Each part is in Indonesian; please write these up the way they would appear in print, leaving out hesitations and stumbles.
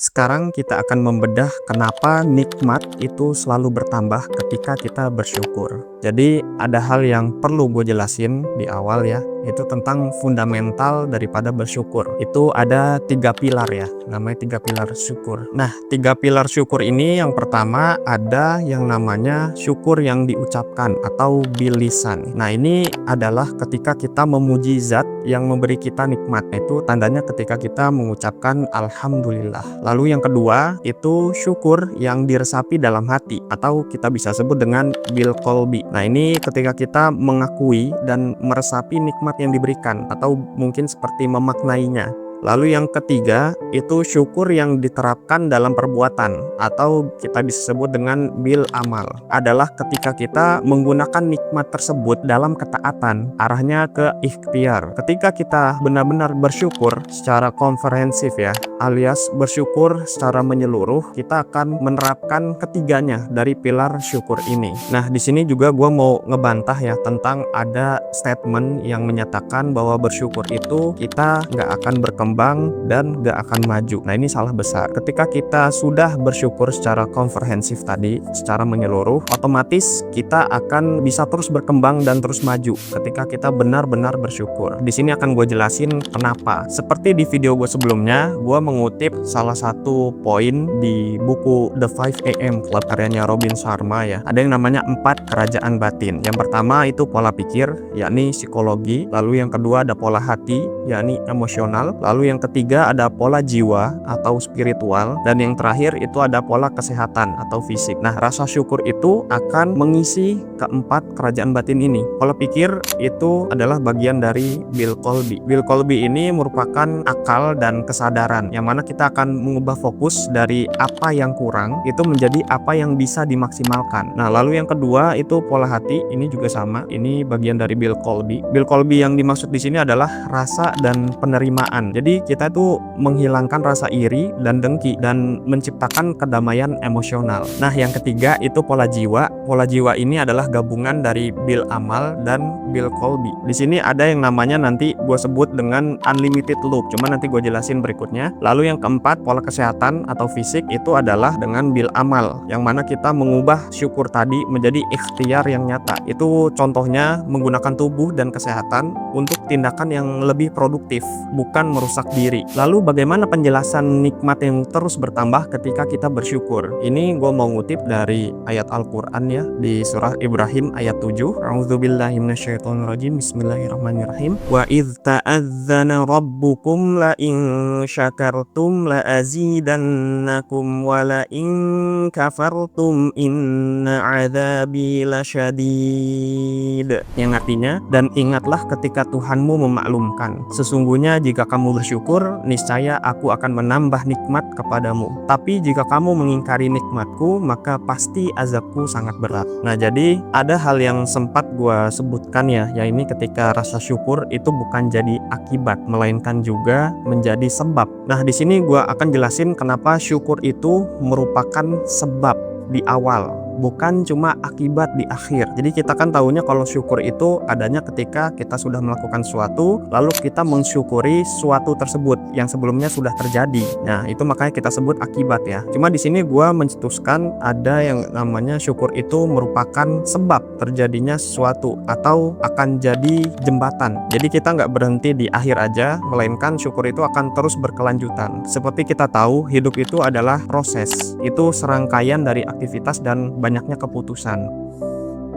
Sekarang kita akan membedah kenapa nikmat itu selalu bertambah ketika kita bersyukur. Jadi ada hal yang perlu gue jelasin di awal ya, itu tentang fundamental daripada bersyukur. Itu ada 3 pilar ya, namanya 3 pilar syukur. Nah, 3 pilar syukur ini yang pertama ada yang namanya syukur yang diucapkan atau bilisan. Nah, ini adalah ketika kita memuji zat yang memberi kita nikmat. Itu tandanya ketika kita mengucapkan alhamdulillah. Lalu yang kedua itu syukur yang diresapi dalam hati atau kita bisa sebut dengan bil qalbi. Nah, ini ketika kita mengakui dan meresapi nikmat yang diberikan atau mungkin seperti memaknainya. Lalu yang ketiga itu syukur yang diterapkan dalam perbuatan atau kita bisa sebut dengan bil amal. Adalah ketika kita menggunakan nikmat tersebut dalam ketaatan, arahnya ke ikhtiar. Ketika kita benar-benar bersyukur secara komprehensif ya, alias bersyukur secara menyeluruh, kita akan menerapkan ketiganya dari pilar syukur ini. Nah, di sini juga gue mau ngebantah ya tentang ada statement yang menyatakan bahwa bersyukur itu kita nggak akan berkembang dan gak akan maju. Nah, ini salah besar. Ketika kita sudah bersyukur secara komprehensif tadi, secara menyeluruh, otomatis kita akan bisa terus berkembang dan terus maju ketika kita benar-benar bersyukur. Di sini akan gue jelasin kenapa. Seperti di video gue sebelumnya, gue mengutip salah satu poin di buku The 5 AM Club karyanya Robin Sharma ya. Ada yang namanya 4 kerajaan batin. Yang pertama itu pola pikir, yakni psikologi. Lalu yang kedua ada pola hati, yakni emosional. Lalu yang ketiga ada pola jiwa atau spiritual, dan yang terakhir itu ada pola kesehatan atau fisik. Nah, rasa syukur itu akan mengisi keempat kerajaan batin ini. Pola pikir itu adalah bagian dari bil qalbi. Bil qalbi ini merupakan akal dan kesadaran, yang mana kita akan mengubah fokus dari apa yang kurang itu menjadi apa yang bisa dimaksimalkan. Nah, lalu yang kedua itu pola hati, ini juga sama, ini bagian dari bil qalbi. Bil qalbi yang dimaksud di sini adalah rasa dan penerimaan. Jadi kita tuh menghilangkan rasa iri dan dengki dan menciptakan kedamaian emosional. Nah, yang ketiga itu pola jiwa. Pola jiwa ini adalah gabungan dari bil amal dan bil qalbi. Di sini ada yang namanya nanti gue sebut dengan unlimited loop. Cuma nanti gue jelasin berikutnya. Lalu yang keempat pola kesehatan atau fisik itu adalah dengan bil amal, yang mana kita mengubah syukur tadi menjadi ikhtiar yang nyata. Itu contohnya menggunakan tubuh dan kesehatan untuk tindakan yang lebih produktif, bukan merusak diri. Lalu bagaimana penjelasan nikmat yang terus bertambah ketika kita bersyukur? Ini gue mau ngutip dari ayat Al-Quran ya, di surah Ibrahim ayat 7. A'udzubillahi minasyaitonirrajim. Bismillahirrahmanirrahim. Wa idz ta'adzana rabbukum la in syakartum la azidannakum wa la in kafartum inna 'adzabi lasyadid. Yang artinya, dan ingatlah ketika Tuhanmu memaklumkan, sesungguhnya jika kamu bersyukur, niscaya aku akan menambah nikmat kepadamu. Tapi jika kamu mengingkari nikmatku, maka pasti azabku sangat berat. Nah, jadi ada hal yang sempat gue sebutkan ya, ini ketika rasa syukur itu bukan jadi akibat, melainkan juga menjadi sebab. Nah, di sini gue akan jelasin kenapa syukur itu merupakan sebab di awal, bukan cuma akibat di akhir. Jadi kita kan tahunya kalau syukur itu adanya ketika kita sudah melakukan sesuatu, lalu kita mensyukuri suatu tersebut yang sebelumnya sudah terjadi. Nah, itu makanya kita sebut akibat ya. Cuma di sini gue mencetuskan ada yang namanya syukur itu merupakan sebab terjadinya sesuatu atau akan jadi jembatan. Jadi kita nggak berhenti di akhir aja, melainkan syukur itu akan terus berkelanjutan. Seperti kita tahu, hidup itu adalah proses. Itu serangkaian dari aktivitas dan banyaknya keputusan.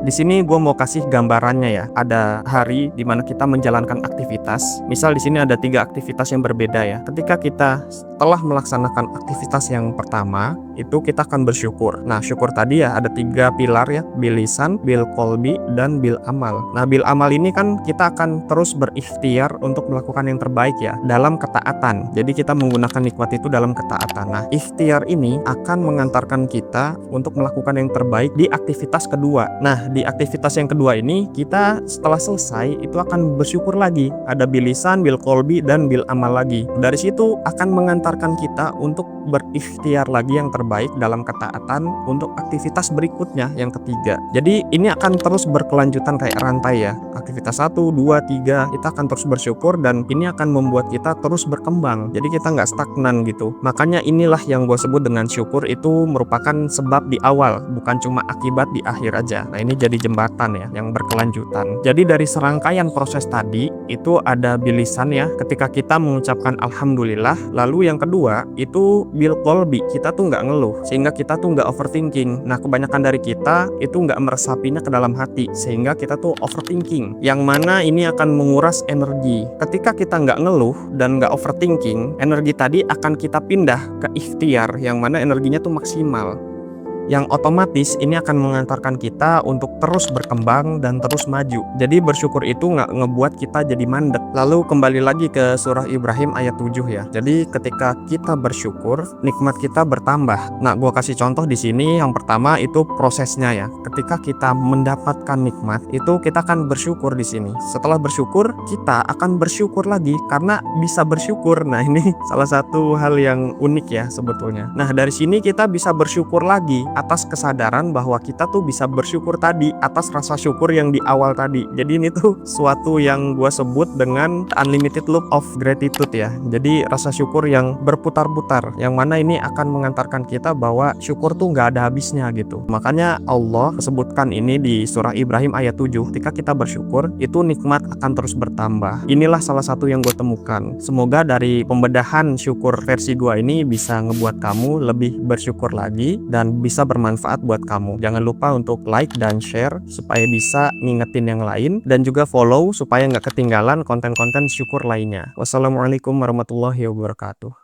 Di sini gue mau kasih gambarannya ya. Ada hari di mana kita menjalankan aktivitas. Misal di sini ada 3 aktivitas yang berbeda ya. Ketika kita telah melaksanakan aktivitas yang pertama, itu kita akan bersyukur. Nah, syukur tadi ya ada 3 pilar ya, bil lisan, bil qalbi, dan bil amal. Nah, bil amal ini kan kita akan terus berikhtiar untuk melakukan yang terbaik ya, dalam ketaatan. Jadi kita menggunakan nikmat itu dalam ketaatan. Nah, ikhtiar ini akan mengantarkan kita untuk melakukan yang terbaik di aktivitas kedua. Nah, di aktivitas yang kedua ini kita setelah selesai itu akan bersyukur lagi. Ada bil lisan, bil qalbi, dan bil amal lagi. Dari situ akan mengantarkan kita untuk berikhtiar lagi yang terbaik terbaik dalam ketaatan untuk aktivitas berikutnya yang ketiga. Jadi ini akan terus berkelanjutan kayak rantai ya. Aktivitas 1, 2, 3 kita akan terus bersyukur dan ini akan membuat kita terus berkembang. Jadi kita nggak stagnan gitu. Makanya inilah yang gue sebut dengan syukur itu merupakan sebab di awal, bukan cuma akibat di akhir aja. Nah ini jadi jembatan ya yang berkelanjutan. Jadi dari serangkaian proses tadi itu ada bilisan ya, ketika kita mengucapkan alhamdulillah. Lalu yang kedua itu bil qalbi, kita tuh nggak ngeluh sehingga kita tuh nggak overthinking. Nah kebanyakan dari kita itu nggak meresapinya ke dalam hati sehingga kita tuh overthinking, yang mana ini akan menguras energi. Ketika kita nggak ngeluh dan nggak overthinking, energi tadi akan kita pindah ke ikhtiar yang mana energinya tuh maksimal, yang otomatis ini akan mengantarkan kita untuk terus berkembang dan terus maju. Jadi bersyukur itu nggak ngebuat kita jadi mandek. Lalu kembali lagi ke surah Ibrahim ayat 7 ya. Jadi ketika kita bersyukur, nikmat kita bertambah. Nah, gua kasih contoh di sini. Yang pertama itu prosesnya ya. Ketika kita mendapatkan nikmat, itu kita akan bersyukur di sini. Setelah bersyukur, kita akan bersyukur lagi karena bisa bersyukur. Nah, ini salah satu hal yang unik ya sebetulnya. Nah, dari sini kita bisa bersyukur lagi atas kesadaran bahwa kita tuh bisa bersyukur tadi atas rasa syukur yang di awal tadi. Jadi ini tuh suatu yang gua sebut dengan unlimited loop of gratitude ya. Jadi rasa syukur yang berputar-putar, yang mana ini akan mengantarkan kita bahwa syukur tuh nggak ada habisnya gitu. Makanya Allah sebutkan ini di surah Ibrahim ayat 7, ketika kita bersyukur itu nikmat akan terus bertambah. Inilah salah satu yang gue temukan. Semoga dari pembedahan syukur versi gua ini bisa ngebuat kamu lebih bersyukur lagi dan bisa bermanfaat buat kamu. Jangan lupa untuk like dan share supaya bisa ngingetin yang lain, dan juga follow supaya nggak ketinggalan konten-konten syukur lainnya. Wassalamualaikum warahmatullahi wabarakatuh.